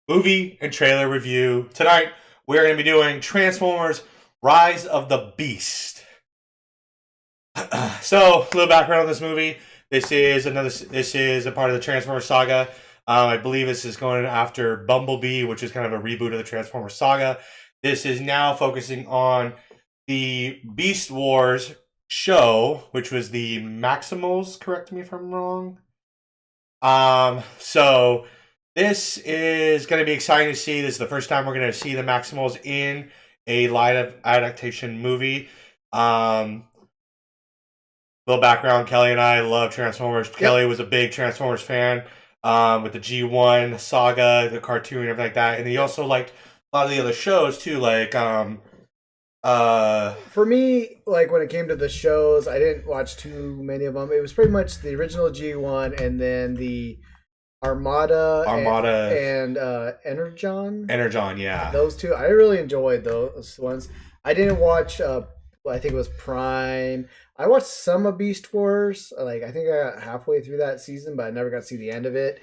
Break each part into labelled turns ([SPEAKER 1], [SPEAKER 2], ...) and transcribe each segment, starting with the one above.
[SPEAKER 1] movie and trailer review. Tonight, we're going to be doing Transformers Rise of the Beast. So, a little background on this movie. This is a part of the Transformers saga. I believe this is going after Bumblebee, which is kind of a reboot of the Transformers saga. This is now focusing on the Beast Wars show, which was the Maximals. Correct me if I'm wrong. So this is going to be exciting to see. This is the first time we're going to see the Maximals in a live adaptation movie. Little background: Kelly and I love Transformers. Yep. Kelly was a big Transformers fan with the G1 saga, the cartoon, and everything like that. And he also liked a lot of the other shows too, like
[SPEAKER 2] for me, like when it came to the shows, I didn't watch too many of them. It was pretty much the original G1 and then the Armada and Energon.
[SPEAKER 1] Energon, yeah.
[SPEAKER 2] Those two. I really enjoyed those ones. I didn't watch I think it was Prime. I watched some of Beast Wars. Like I think I got halfway through that season, but I never got to see the end of it.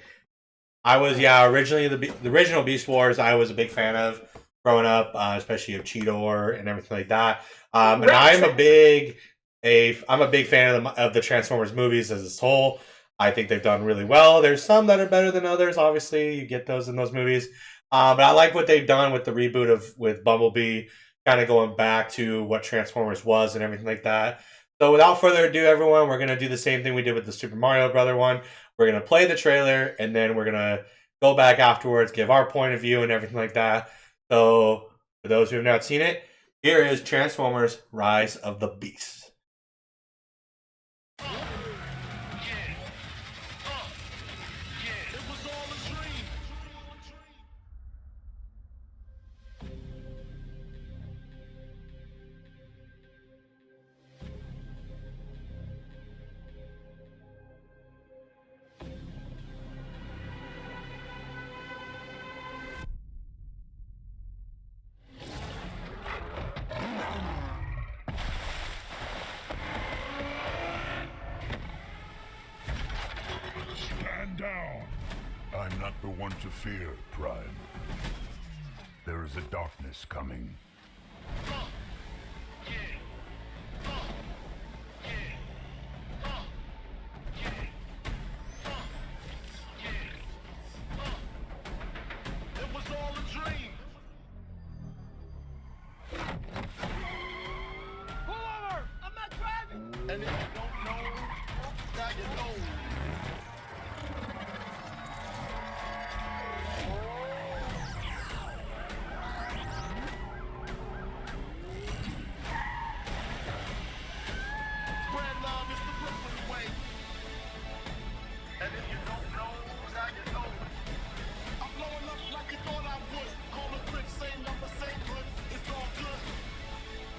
[SPEAKER 1] I was originally the original Beast Wars. I was a big fan of growing up, especially of Cheetor and everything like that. And I'm a big fan of the Transformers movies as a whole. I think they've done really well. There's some that are better than others. Obviously, you get those in those movies. But I like what they've done with the reboot with Bumblebee, kind of going back to what Transformers was and everything like that. So without further ado, everyone, we're going to do the same thing we did with the Super Mario Brother one. We're going to play the trailer, and then we're going to go back afterwards, give our point of view and everything like that. So for those who have not seen it, here is Transformers Rise of the Beast.
[SPEAKER 3] Down. I'm not the one to fear, Prime. There is a darkness coming.
[SPEAKER 4] It was all a dream. Pull over! I'm not driving! And if you don't know, now you know.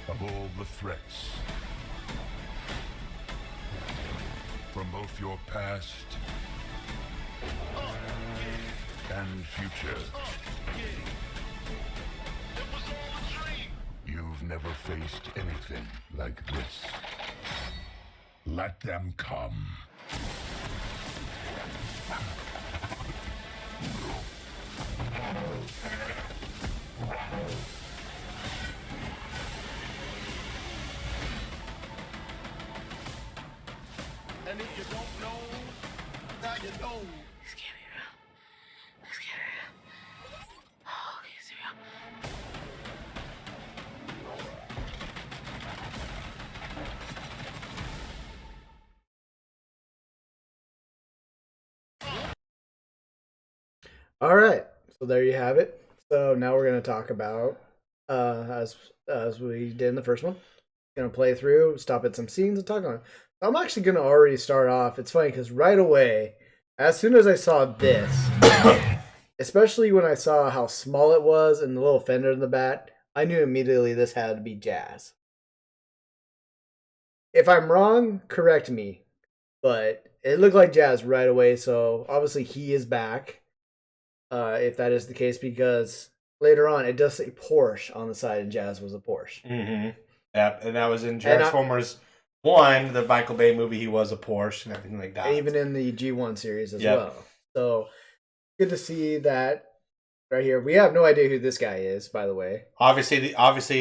[SPEAKER 3] Of all the threats, from both your past and future, you've never faced anything like this. Let them come.
[SPEAKER 4] And if you don't know, now you know.
[SPEAKER 5] This can't be real. This can't be real. Oh, okay, it's real.
[SPEAKER 2] All right, so there you have it. So now we're going to talk about, as we did in the first one, going to play through, stop at some scenes, and talk on it. I'm actually going to already start off. It's funny because right away, as soon as I saw this, especially when I saw how small it was and the little fender in the back, I knew immediately this had to be Jazz. If I'm wrong, correct me, but it looked like Jazz right away, so obviously he is back. If that is the case, because later on it does say Porsche on the side, and Jazz was a Porsche.
[SPEAKER 1] Mm-hmm. Yep, and that was in Transformers 1, the Michael Bay movie. He was a Porsche and everything like that.
[SPEAKER 2] Even in the G1 series as well. So good to see that right here. We have no idea who this guy is, by the way.
[SPEAKER 1] Obviously,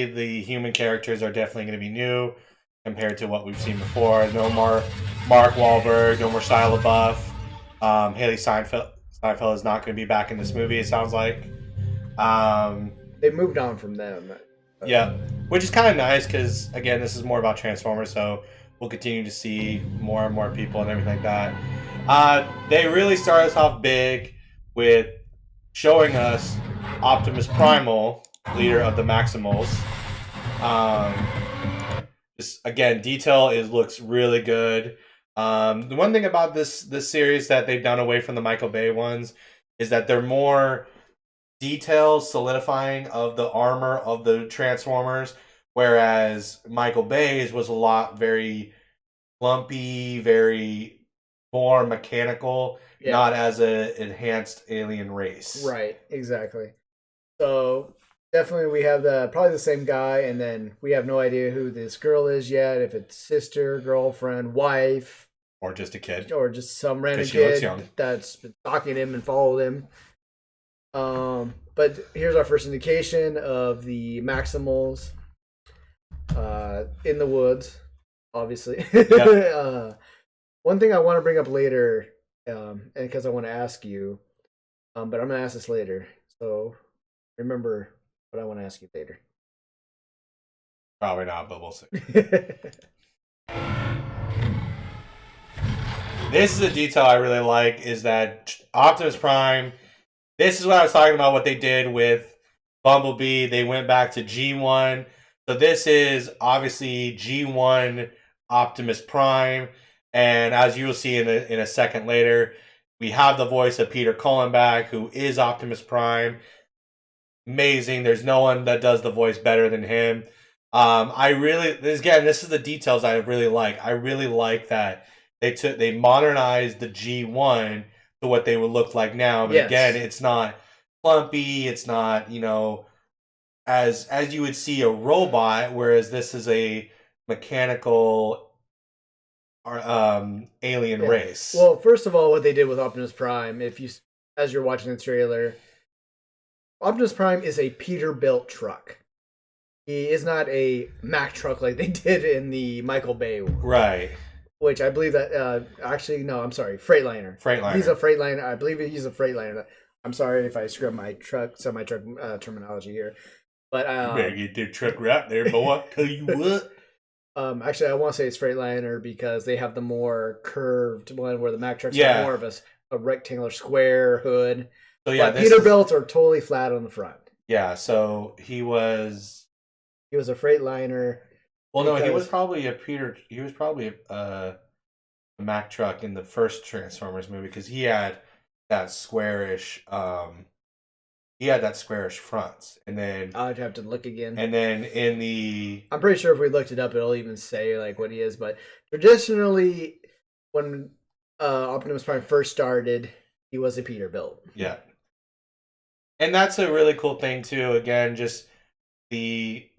[SPEAKER 1] the human characters are definitely going to be new compared to what we've seen before. No more Mark Wahlberg, no more Shia LaBeouf. Haley Steinfeld is not going to be back in this movie. It sounds like.
[SPEAKER 2] They moved on from them.
[SPEAKER 1] Yeah, which is kind of nice because again, this is more about Transformers, so we'll continue to see more and more people and everything like that. They really start us off big with showing us Optimus Primal, leader of the Maximals. Just again, detail looks really good. The one thing about this series that they've done away from the Michael Bay ones is that they're more details solidifying of the armor of the Transformers, whereas Michael Bay's was a lot very lumpy, very more mechanical, not as a enhanced alien race.
[SPEAKER 2] Right, exactly. So definitely we have probably the same guy, and then we have no idea who this girl is yet, if it's sister, girlfriend, wife,
[SPEAKER 1] Or just a kid.
[SPEAKER 2] or just some random
[SPEAKER 1] 'Cause she looks
[SPEAKER 2] kid
[SPEAKER 1] young.
[SPEAKER 2] that's been stalking him and followed him. But here's our first indication of the Maximals in the woods, obviously.
[SPEAKER 1] Yep.
[SPEAKER 2] One thing I want to bring up later, and because I want to ask you, but I'm going to ask this later. So remember what I want to ask you later.
[SPEAKER 1] Probably not, but we'll see. This is a detail I really like, is that Optimus Prime, this is what I was talking about, what they did with Bumblebee. They went back to G1. So this is obviously G1 Optimus Prime. And as you will see in a second later, we have the voice of Peter Cullen back, who is Optimus Prime. Amazing. There's no one that does the voice better than him. This is the details I really like. I really like that they modernized the G1 to what they would look like now. But again, it's not clumpy. It's not, as you would see a robot, whereas this is a mechanical alien race.
[SPEAKER 2] Well, first of all, what they did with Optimus Prime, as you're watching the trailer, Optimus Prime is a Peterbilt truck. He is not a Mack truck like they did in the Michael Bay one.
[SPEAKER 1] Right.
[SPEAKER 2] Which I believe that, actually, no, I'm sorry, Freightliner.
[SPEAKER 1] Freightliner.
[SPEAKER 2] He's a Freightliner. I believe he's a Freightliner. I'm sorry if I screw up my semi-truck terminology here. But
[SPEAKER 1] you better get their truck right there, boy. Tell you what.
[SPEAKER 2] Actually, I want to say it's Freightliner because they have the more curved one where the Mack trucks have more of a rectangular square hood.
[SPEAKER 1] So yeah,
[SPEAKER 2] Peterbilts are totally flat on the front.
[SPEAKER 1] Yeah, so he was
[SPEAKER 2] a Freightliner.
[SPEAKER 1] Well, no, he was probably a Mack truck in the first Transformers movie because he had that squarish front, and then
[SPEAKER 2] I'd have to look again.
[SPEAKER 1] And then I'm
[SPEAKER 2] pretty sure if we looked it up, it'll even say like what he is. But traditionally, when Optimus Prime first started, he was a Peterbilt.
[SPEAKER 1] Yeah, and that's a really cool thing too. Again, just the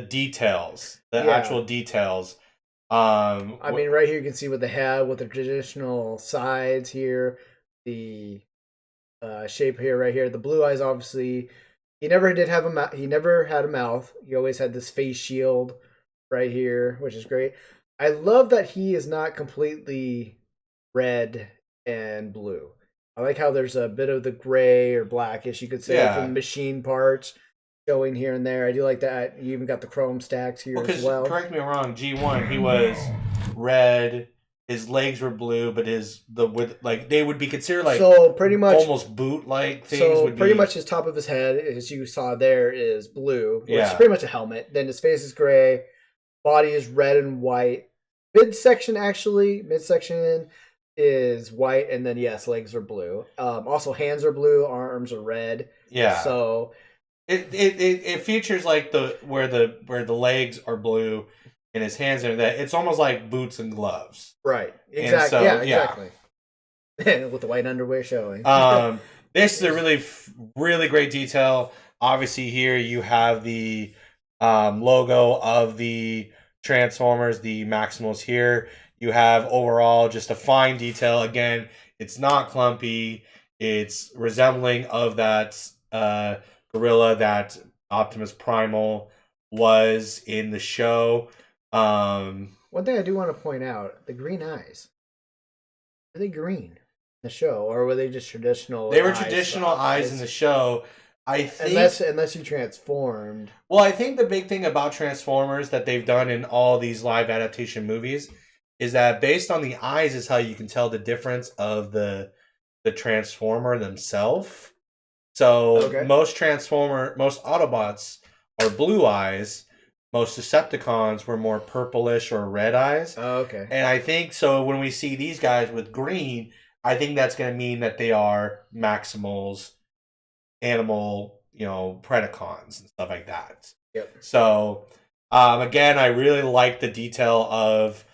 [SPEAKER 1] details, actual details. I
[SPEAKER 2] mean, right here you can see what they have with the traditional sides here, the shape here, right here. The blue eyes, obviously, he never did have he never had a mouth. He always had this face shield right here, which is great. I love that he is not completely red and blue. I like how there's a bit of the gray or blackish, you could say, from machine parts showing here and there. I do like that. You even got the chrome stacks here as well.
[SPEAKER 1] Correct me if I'm wrong. G1, he was red. His legs were blue, but they would be considered
[SPEAKER 2] pretty much
[SPEAKER 1] almost boot-like things.
[SPEAKER 2] So pretty much his top of his head, as you saw there, is blue, which is pretty much a helmet. Then his face is gray, body is red and white. Midsection is white, and then legs are blue. Also, hands are blue, arms are red.
[SPEAKER 1] Yeah.
[SPEAKER 2] So
[SPEAKER 1] it features like where the legs are blue and his hands are that. It's almost like boots and gloves.
[SPEAKER 2] Right. Exactly. So, exactly. With the white underwear showing.
[SPEAKER 1] This is a really great detail. Obviously, here you have the logo of the Transformers, the Maximals here. You have overall just a fine detail. Again, it's not clumpy. It's resembling of that gorilla that Optimus Primal was in the show.
[SPEAKER 2] One thing I do want to point out: the green eyes. Are they green in the show, or were they just traditional?
[SPEAKER 1] They were traditional eyes in the show. I think
[SPEAKER 2] unless you transformed.
[SPEAKER 1] Well, I think the big thing about Transformers that they've done in all these live adaptation movies is that based on the eyes is how you can tell the difference of the Transformer themselves. So most Autobots are blue eyes. Most Decepticons were more purplish or red eyes.
[SPEAKER 2] Oh, okay.
[SPEAKER 1] And I think so when we see these guys with green, I think that's going to mean that they are Maximals, animal, Predacons and stuff like that.
[SPEAKER 2] Yep.
[SPEAKER 1] So, again, I really like the detail of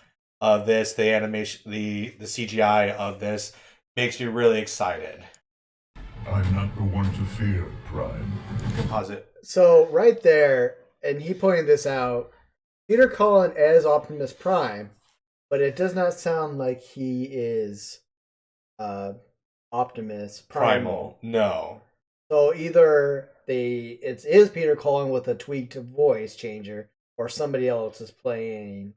[SPEAKER 1] this, the animation, the CGI of this makes me really excited.
[SPEAKER 3] I'm not the one to fear, Prime.
[SPEAKER 1] Pause it.
[SPEAKER 2] So right there, and he pointed this out, Peter Cullen as Optimus Prime, but it does not sound like he is Optimus Primal.
[SPEAKER 1] No.
[SPEAKER 2] So either it is Peter Cullen with a tweaked voice changer, or somebody else is playing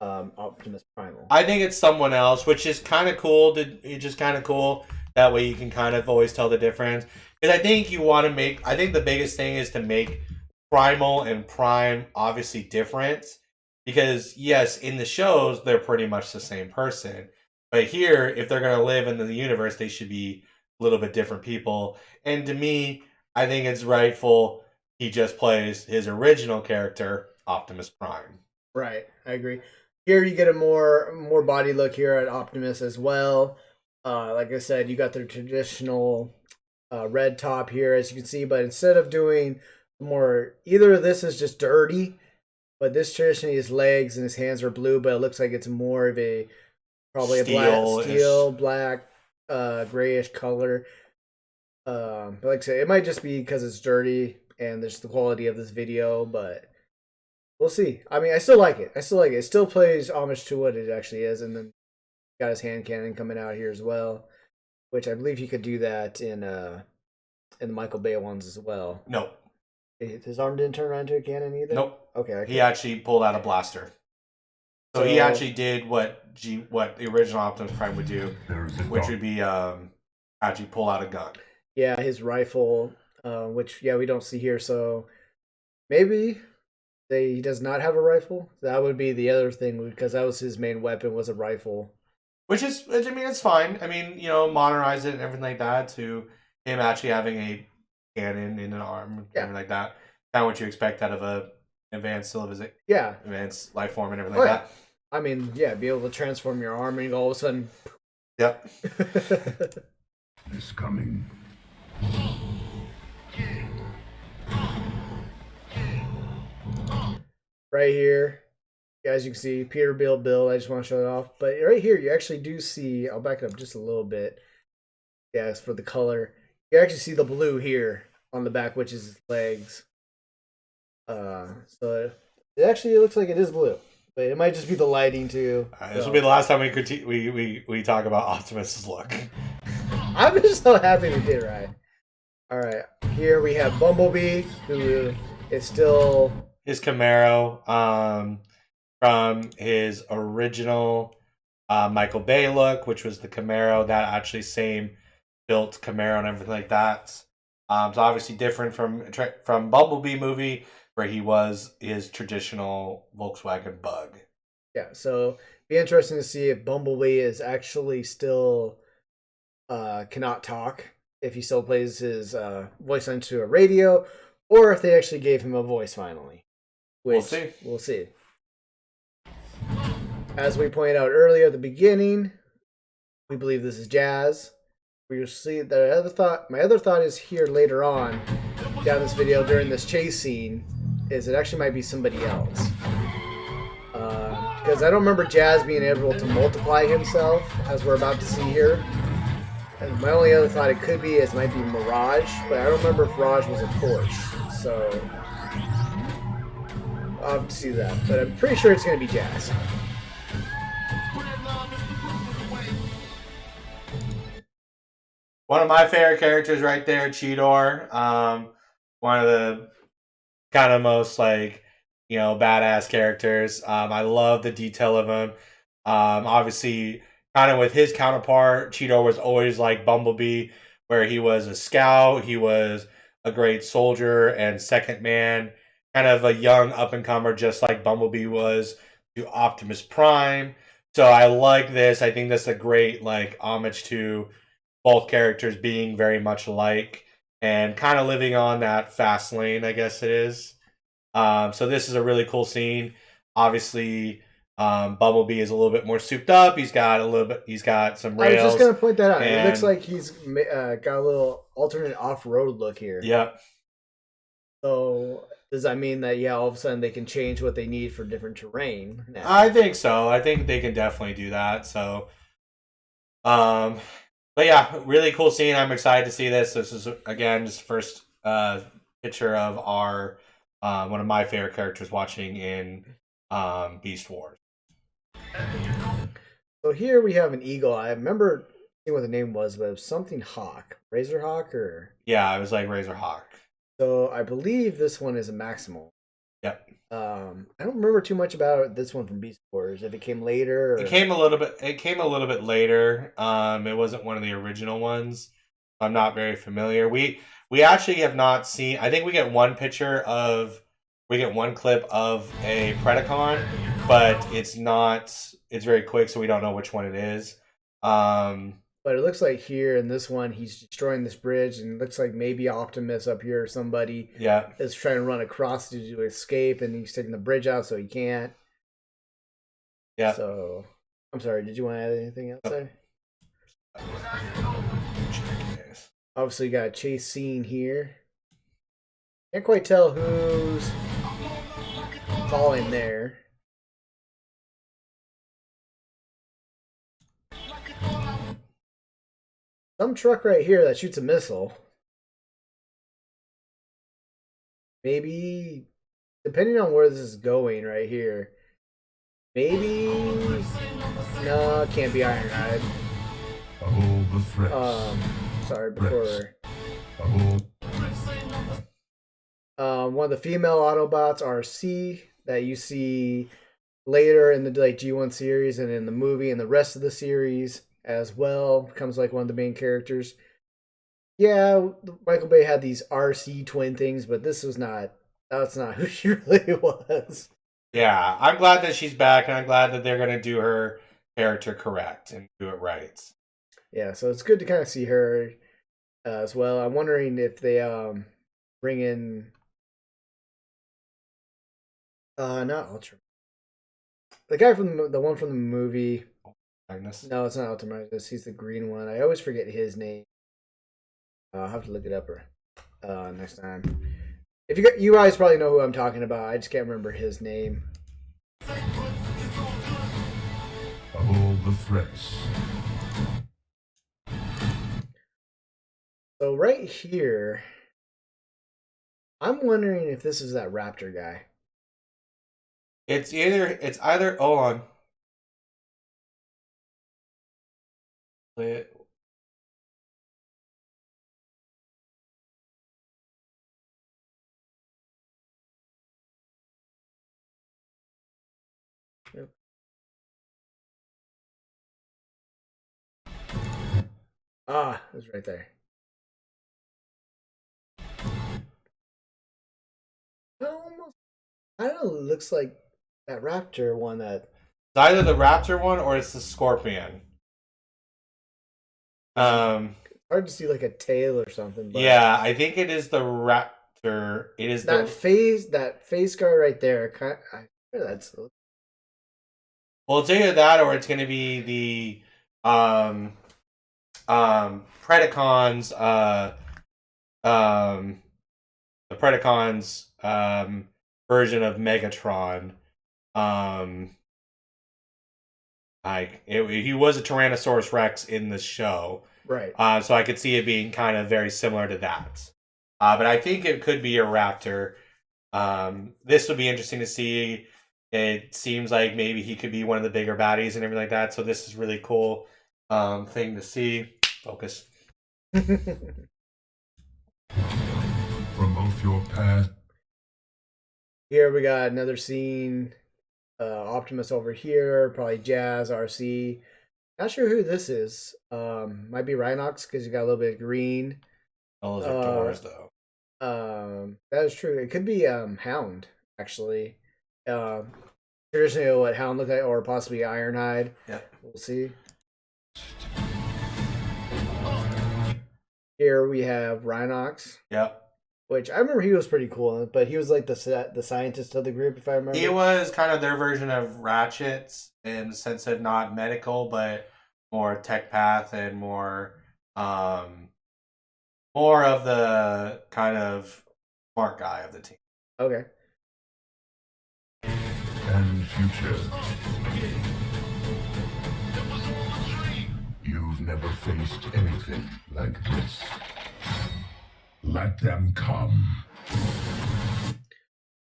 [SPEAKER 2] Optimus Primal.
[SPEAKER 1] I think it's someone else, which is kind of cool. It's just kind of cool. That way you can kind of always tell the difference. Because I think I think the biggest thing is to make Primal and Prime obviously different. Because, yes, in the shows, they're pretty much the same person. But here, if they're going to live in the universe, they should be a little bit different people. And to me, I think it's rightful he just plays his original character, Optimus Prime.
[SPEAKER 2] Right, I agree. Here you get a more body look here at Optimus as well. Like I said, you got the traditional red top here, as you can see, but instead of doing either of this is just dirty, but this traditionally his legs and his hands are blue, but it looks like it's more of probably a black, grayish color. But like I said, it might just be because it's dirty and there's the quality of this video, but we'll see. I mean, I still like it. It still plays homage to what it actually is, and then got his hand cannon coming out here as well, which I believe he could do that in the Michael Bay ones as well.
[SPEAKER 1] Nope.
[SPEAKER 2] His arm didn't turn around into a cannon either?
[SPEAKER 1] Nope.
[SPEAKER 2] Okay.
[SPEAKER 1] He actually pulled out a blaster. So he actually did what the original Optimus Prime would do, which would be actually pull out a gun.
[SPEAKER 2] Yeah, his rifle, which we don't see here. So maybe he does not have a rifle. That would be the other thing, because that was his main weapon, was a rifle.
[SPEAKER 1] Which is, I mean, it's fine. I mean, modernize it and everything like that to him actually having a cannon in an arm and everything like that. Kind of what you expect out of a advanced advanced life form and everything like that.
[SPEAKER 2] I mean, be able to transform your arm and all of a sudden.
[SPEAKER 1] Yep.
[SPEAKER 3] It's coming.
[SPEAKER 2] Right here, as you can see, Peter Bill. I just want to show it off. But right here, you actually do see, I'll back it up just a little bit. Yeah, it's for the color. You actually see the blue here on the back, which is his legs. So it actually looks like it is blue. But it might just be the lighting too.
[SPEAKER 1] This will be the last time we talk about Optimus's look.
[SPEAKER 2] I'm just so happy we did right. All right, here we have Bumblebee, who is still
[SPEAKER 1] his Camaro from his original Michael Bay look, which was the Camaro, that actually same built Camaro and everything like that. It's obviously different from Bumblebee movie, where he was his traditional Volkswagen Bug.
[SPEAKER 2] Yeah, so be interesting to see if Bumblebee is actually still cannot talk, if he still plays his voice into a radio, or if they actually gave him a voice finally. We'll see. As we pointed out earlier at the beginning, we believe this is Jazz. We'll see. My other thought is here later on down this video during this chase scene is it actually might be somebody else. Because I don't remember Jazz being able to multiply himself, as we're about to see here. And my only other thought it could be is it might be Mirage, but I don't remember if Mirage was a Porsche. So I'll have to see that. But I'm pretty sure it's going to be Jazz.
[SPEAKER 1] One of my favorite characters right there, Cheetor. One of the kind of most like badass characters. I love the detail of him. Obviously, kind of with his counterpart, Cheetor was always like Bumblebee, where he was a scout, he was a great soldier and second man, kind of a young up and comer, just like Bumblebee was to Optimus Prime. So I like this. I think that's a great like homage to both characters being very much alike and kind of living on that fast lane, I guess it is. So this is a really cool scene. Obviously, Bumblebee is a little bit more souped up. He's got some
[SPEAKER 2] I was
[SPEAKER 1] rails.
[SPEAKER 2] just gonna point that out. It
[SPEAKER 1] and-
[SPEAKER 2] looks like he's got a little alternate off-road look here.
[SPEAKER 1] Yep.
[SPEAKER 2] So does that mean that all of a sudden they can change what they need for different terrain? now?
[SPEAKER 1] I think so. I think they can definitely do that. So, but yeah, really cool scene. I'm excited to see this. This is again just first picture of our one of my favorite characters watching in Beast Wars.
[SPEAKER 2] So here we have an eagle. I remember seeing what the name was, but it was something hawk, razor hawk, or
[SPEAKER 1] Yeah, it was like Razorhawk.
[SPEAKER 2] so. I believe this one is a maximal.
[SPEAKER 1] Yep.
[SPEAKER 2] I don't remember too much about this one from Beast Wars. If it came later, or...
[SPEAKER 1] It came a little bit later. It wasn't one of the original ones. I'm not very familiar. We actually have not seen. I think we get one clip of a Predacon, but it's not. It's very quick, so we don't know which one it is.
[SPEAKER 2] But it looks like here in this one, he's destroying this bridge, and it looks like maybe Optimus up here or somebody
[SPEAKER 1] Yeah.
[SPEAKER 2] is trying to run across to escape, and he's taking the bridge out so he can't.
[SPEAKER 1] Yeah.
[SPEAKER 2] So, I'm sorry, did you want to add anything else there? Obviously, you got a chase scene here. Can't quite tell who's falling there. Some truck right here that shoots a missile. Maybe, depending on where this is going right here. Maybe, no, it can't be Ironhide.
[SPEAKER 3] Of all the threats.
[SPEAKER 2] Sorry, before.
[SPEAKER 3] Of all
[SPEAKER 2] One of the female Autobots, RC, that you see later in the G1 series and in the movie and the rest of the series as well, becomes like one of the main characters. Yeah, Michael Bay had these RC twin things, but that's not who she really was.
[SPEAKER 1] Yeah, I'm glad that she's back, and I'm glad that they're gonna do her character correct and do it right.
[SPEAKER 2] Yeah, so it's good to kind of see her as well. I'm wondering if they bring in not Ultra, the guy from the one from the movie.
[SPEAKER 1] Magnus.
[SPEAKER 2] No, it's not Ultramarcus. He's the green one. I always forget his name. I'll have to look it up next time. If you guys probably know who I'm talking about. I just can't remember his name.
[SPEAKER 3] Of all the threats.
[SPEAKER 2] So right here, I'm wondering if this is that Raptor guy.
[SPEAKER 1] It's either. Hold on. Play it.
[SPEAKER 2] Ah, it's right there. It almost kind of looks like that Raptor one that.
[SPEAKER 1] It's either the Raptor one or it's the Scorpion.
[SPEAKER 2] Hard to see like a tail or something. But
[SPEAKER 1] Yeah, I think it is the Raptor. It is
[SPEAKER 2] that face guard right there. That's
[SPEAKER 1] Well, it's either that or it's going to be the Predacons the Predacons version of Megatron. He was a Tyrannosaurus Rex in the show.
[SPEAKER 2] right.
[SPEAKER 1] So I could see it being kind of very similar to that. But I think it could be a Raptor. This would be interesting to see. It seems like maybe he could be one of the bigger baddies and everything like that. So this is really cool thing to see. Focus.
[SPEAKER 3] Promote your path.
[SPEAKER 2] Here we got another scene. Optimus over here, probably Jazz, RC. Not sure who this is. Might be Rhinox because you got a little bit of green.
[SPEAKER 1] Those are doors, though.
[SPEAKER 2] That is true. It could be Hound actually. Traditionally, what Hound look like, or possibly Ironhide.
[SPEAKER 1] Yeah.
[SPEAKER 2] We'll see. Here we have Rhinox,
[SPEAKER 1] Yep.
[SPEAKER 2] which I remember he was pretty cool, but he was like the scientist of the group, if I remember.
[SPEAKER 1] He was kind of their version of Ratchets in the sense of not medical, but more tech path and more of the kind of smart guy of the team.
[SPEAKER 2] Okay.
[SPEAKER 3] And future. You've never faced anything like this. Let them come.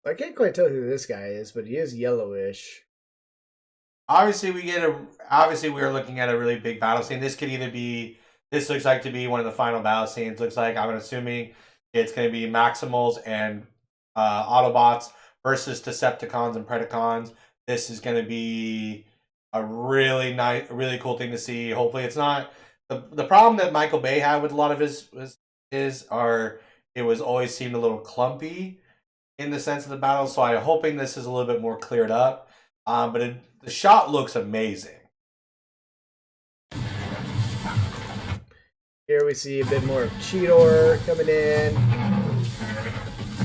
[SPEAKER 2] I can't quite tell who this guy is, but he is yellowish.
[SPEAKER 1] Obviously, we are looking at a really big battle scene. This looks like to be one of the final battle scenes. Looks like, I'm assuming it's going to be Maximals and Autobots versus Decepticons and Predacons. This is going to be a really nice, really cool thing to see. Hopefully, it's not the problem that Michael Bay had with a lot of his it was always seemed a little clumpy in the sense of the battle. So I'm hoping this is a little bit more cleared up. But the shot looks amazing.
[SPEAKER 2] Here we see a bit more of Cheetor coming in.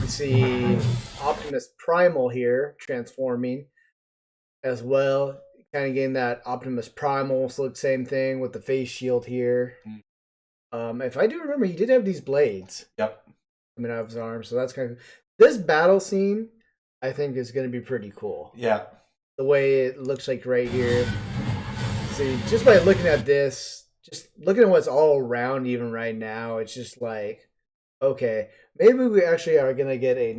[SPEAKER 2] We see Optimus Primal here transforming as well. Kind of getting that Optimus Primal look, same thing with the face shield here. If I do remember, he did have these blades.
[SPEAKER 1] Yep.
[SPEAKER 2] Coming out of his arm, so that's kind of this battle scene. I think is going to be pretty cool.
[SPEAKER 1] Yeah.
[SPEAKER 2] The way it looks like right here. See, just by looking at this, just looking at what's all around even right now, it's just like, okay, maybe we actually are going to get a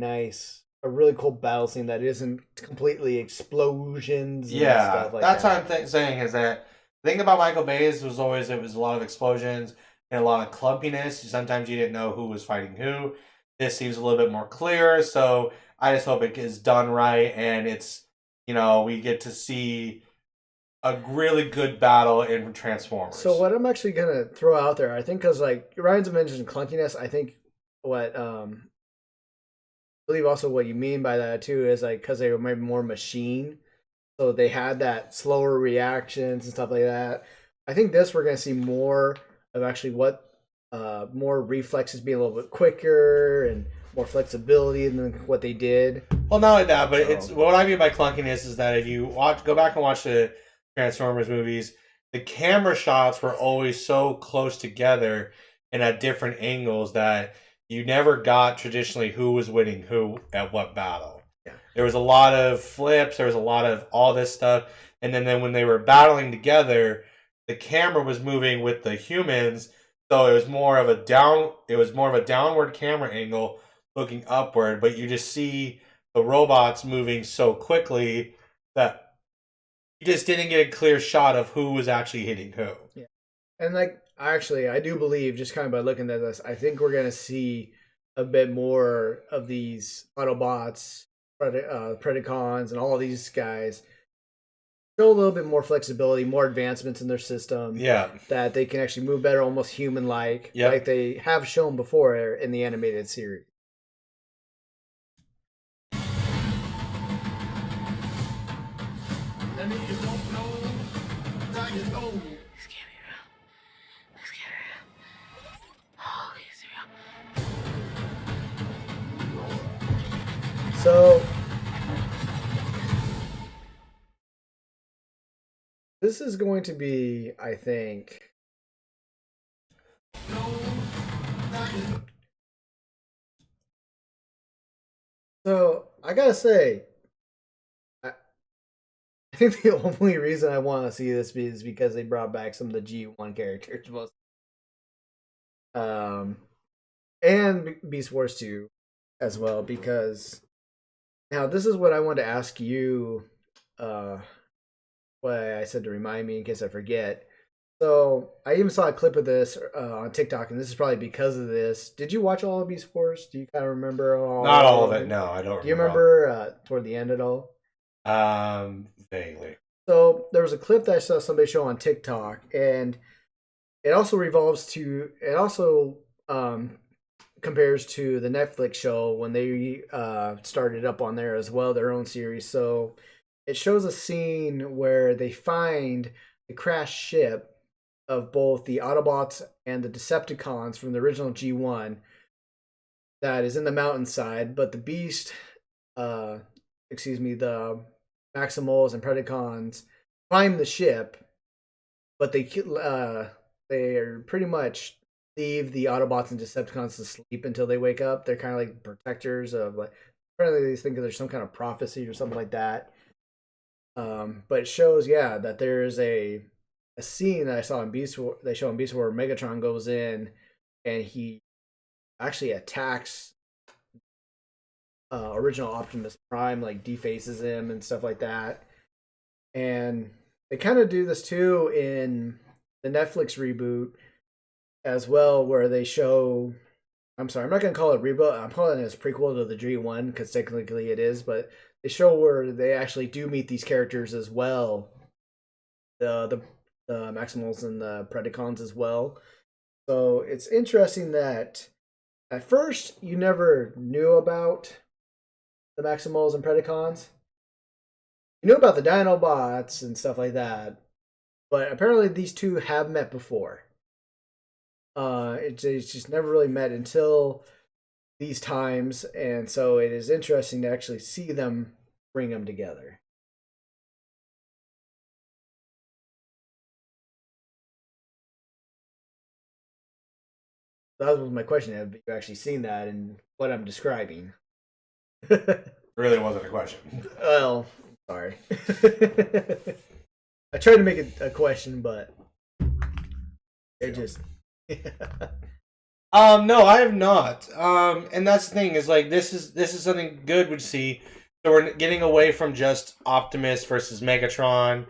[SPEAKER 2] really cool battle scene that isn't completely explosions and stuff like
[SPEAKER 1] that's
[SPEAKER 2] that.
[SPEAKER 1] what I'm saying is that the thing about Michael Bay's was always it was a lot of explosions and a lot of clumpiness. Sometimes you didn't know who was fighting who. This seems a little bit more clear, so I just hope it is done right and it's, we get to see a really good battle in Transformers.
[SPEAKER 2] So what I'm actually gonna throw out there, I think, because like Ryan's mentioned clunkiness, I think what I believe also what you mean by that too is like because they were maybe more machine, so they had that slower reactions and stuff like that. I think this we're gonna see more of actually what more reflexes being a little bit quicker and more flexibility than what they did.
[SPEAKER 1] Well, not only that, but it's what I mean by clunkiness is that if you go back and watch the Transformers movies, the camera shots were always so close together and at different angles that you never got traditionally who was winning who at what battle.
[SPEAKER 2] Yeah.
[SPEAKER 1] There was a lot of flips, there was a lot of all this stuff, and then when they were battling together, the camera was moving with the humans, so it was more of a downward camera angle looking upward, but you just see the robots moving so quickly that you just didn't get a clear shot of who was actually hitting who.
[SPEAKER 2] Yeah. And like actually I do believe just kind of by looking at this, I think we're gonna see a bit more of these Autobots, Predacons, and all of these guys show a little bit more flexibility, more advancements in their system.
[SPEAKER 1] Yeah.
[SPEAKER 2] That they can actually move better, almost human-like,
[SPEAKER 1] Yep.
[SPEAKER 2] like they have shown before in the animated series.
[SPEAKER 4] And if you don't know, now you know.
[SPEAKER 5] This can't be real. This can't be real. Oh, okay, it's real.
[SPEAKER 2] So this is going to be, I think, so I gotta say, I think the only reason I want to see this is because they brought back some of the G1 characters, most, and Beast Wars 2 as well. Because now this is what I wanted to ask you. What I said to remind me in case I forget. So I even saw a clip of this on TikTok, and this is probably because of this. Did you watch all of Beast Wars? Do you kind of remember all?
[SPEAKER 1] Not all of it. No, I don't.
[SPEAKER 2] Do you remember toward the end at all?
[SPEAKER 1] Vaguely.
[SPEAKER 2] So there was a clip that I saw somebody show on TikTok, and it also revolves to it also compares to the Netflix show when they started up on there as well, their own series. So it shows a scene where they find the crashed ship of both the Autobots and the Decepticons from the original G1 that is in the mountainside, but the Beast, the Maximals and Predacons find the ship, but they're pretty much leave the Autobots and Decepticons to sleep until they wake up. They're kind of like protectors of like. Apparently, they think there's some kind of prophecy or something like that. But it shows, yeah, that there's a scene that I saw in Beast War. They show in Beast War where Megatron goes in and he actually attacks original Optimus Prime, like defaces him and stuff like that. And they kind of do this too in the Netflix reboot as well, where they show. I'm sorry, I'm not gonna call it reboot. I'm calling it as prequel to the G1 because technically it is, but they show where they actually do meet these characters as well, the Maximals and the Predacons as well. So it's interesting that at first you never knew about the Maximals and Predacons. You knew about the Dinobots and stuff like that, but apparently these two have met before. It's just never really met until these times, and so it is interesting to actually see them bring them together. That was my question: have you actually seen that and what I'm describing?
[SPEAKER 1] It really wasn't a question.
[SPEAKER 2] Well, sorry. I tried to make it a question, but it just.
[SPEAKER 1] No, I have not. And that's the thing is like this is something good would see. So we're getting away from just Optimus versus Megatron.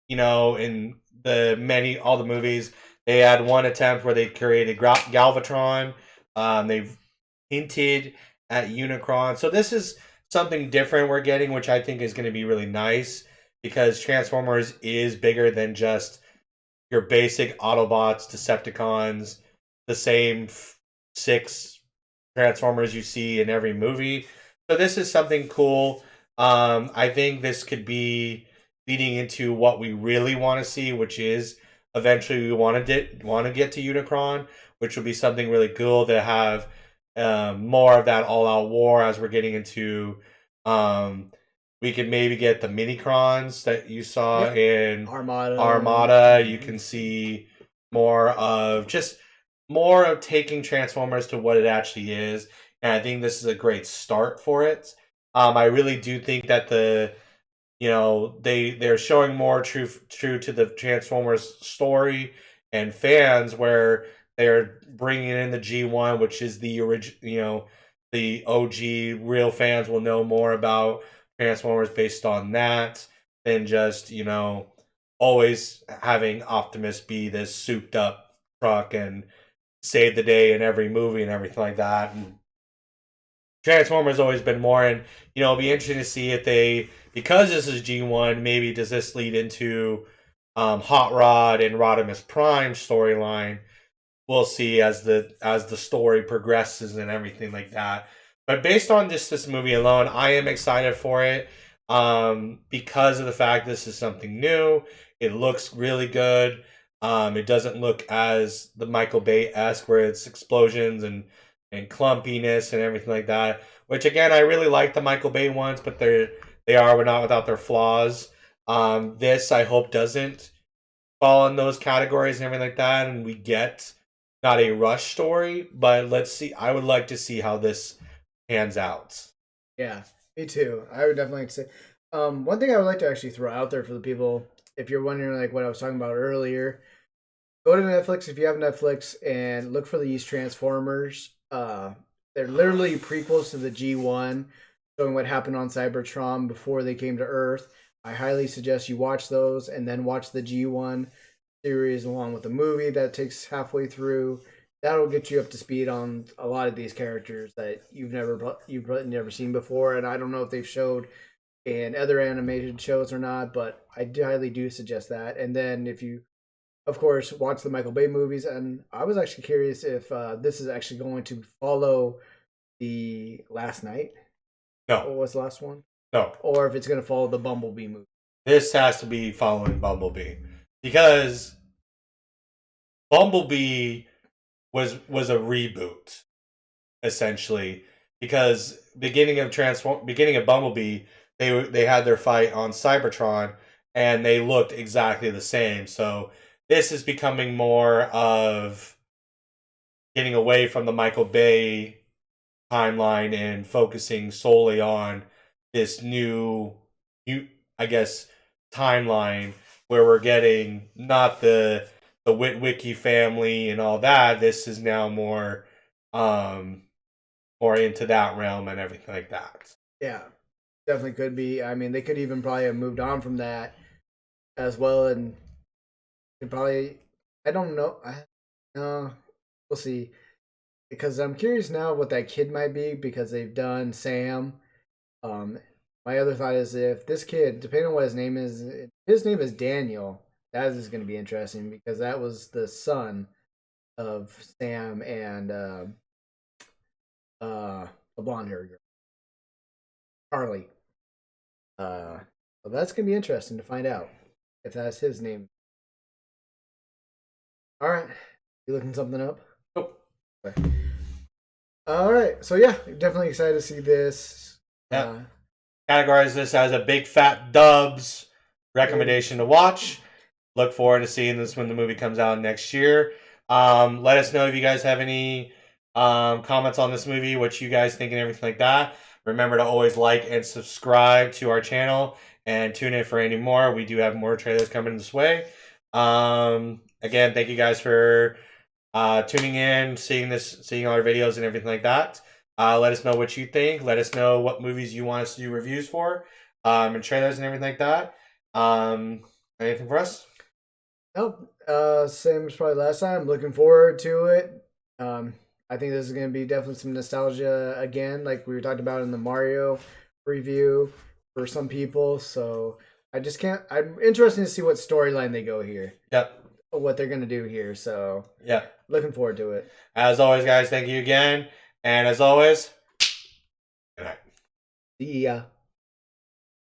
[SPEAKER 1] You know, in all the movies, they had one attempt where they created Galvatron. They've hinted at Unicron. So this is something different we're getting, which I think is going to be really nice because Transformers is bigger than just your basic Autobots, Decepticons, the same 6 Transformers you see in every movie. So this is something cool. I think this could be leading into what we really want to see, which is eventually we want to get to Unicron, which would be something really cool to have more of that all-out war as we're getting into. We could maybe get the Minicrons that you saw in Armada. You can see more of taking Transformers to what it actually is. And I think this is a great start for it. I really do think that they're showing more true to the Transformers story and fans where they're bringing in the G1, which is the original, the OG. Real fans will know more about Transformers based on that than just, always having Optimus be this souped up truck and save the day in every movie and everything like that. And Transformers always been more, and it'll be interesting to see if because this is G1, maybe does this lead into Hot Rod and Rodimus Prime storyline. We'll see as the story progresses and everything like that. But based on just this movie alone, I am excited for it because of the fact this is something new. It looks really good. It doesn't look as the Michael Bay-esque where it's explosions and clumpiness and everything like that. Which again, I really like the Michael Bay ones, but they are not without their flaws. This I hope doesn't fall in those categories and everything like that, and we get not a rush story, but let's see. I would like to see how this pans out.
[SPEAKER 2] Yeah, me too. I would definitely say one thing I would like to actually throw out there for the people, if you're wondering like what I was talking about earlier, go to Netflix if you have Netflix and look for these Transformers. They're literally prequels to the G1, showing what happened on Cybertron before they came to Earth. I highly suggest you watch those and then watch the G1 series along with the movie that takes halfway through. That'll get you up to speed on a lot of these characters that you've probably never seen before, and I don't know if they've showed in other animated shows or not, but I highly do suggest that. And then if you, of course, watch the Michael Bay movies, and I was actually curious if this is actually going to follow the Last Night.
[SPEAKER 1] No,
[SPEAKER 2] What was the last one?
[SPEAKER 1] no.
[SPEAKER 2] Or if it's going to follow the Bumblebee movie.
[SPEAKER 1] This has to be following Bumblebee because Bumblebee was a reboot essentially, because beginning of Bumblebee, they had their fight on Cybertron and they looked exactly the same. So this is becoming more of getting away from the Michael Bay timeline and focusing solely on this new I guess timeline where we're getting not the Witwicky family and all that. This is now more into that realm and everything like that.
[SPEAKER 2] Yeah, definitely could be. I mean, they could even probably have moved on from that as well, and could probably. I don't know. We'll see. Because I'm curious now what that kid might be, because they've done Sam. My other thought is, if this kid, depending on what his name is Daniel. That is going to be interesting because that was the son of Sam and the blonde haired girl, Charlie. So that's going to be interesting to find out if that's his name. All right, you looking something up?
[SPEAKER 1] Nope.
[SPEAKER 2] Okay. All right, so yeah, definitely excited to see this.
[SPEAKER 1] Yeah. Categorize this as a big fat dubs recommendation to watch. Look forward to seeing this when the movie comes out next year. Let us know if you guys have any comments on this movie, what you guys think and everything like that. Remember to always like and subscribe to our channel and tune in for any more. We do have more trailers coming this way. Again, thank you guys for tuning in, seeing our videos and everything like that. Let us know what you think. Let us know what movies you want us to do reviews for, and trailers and everything like that. Anything for us?
[SPEAKER 2] Nope. Same as probably last time. Looking forward to it. I think this is going to be definitely some nostalgia again, like we were talking about in the Mario review for some people. So I'm interested to see what storyline they go here.
[SPEAKER 1] Yep.
[SPEAKER 2] What they're going to do here. So
[SPEAKER 1] yeah,
[SPEAKER 2] looking forward to it.
[SPEAKER 1] As always, guys, thank you again. And as always, good night.
[SPEAKER 2] See ya.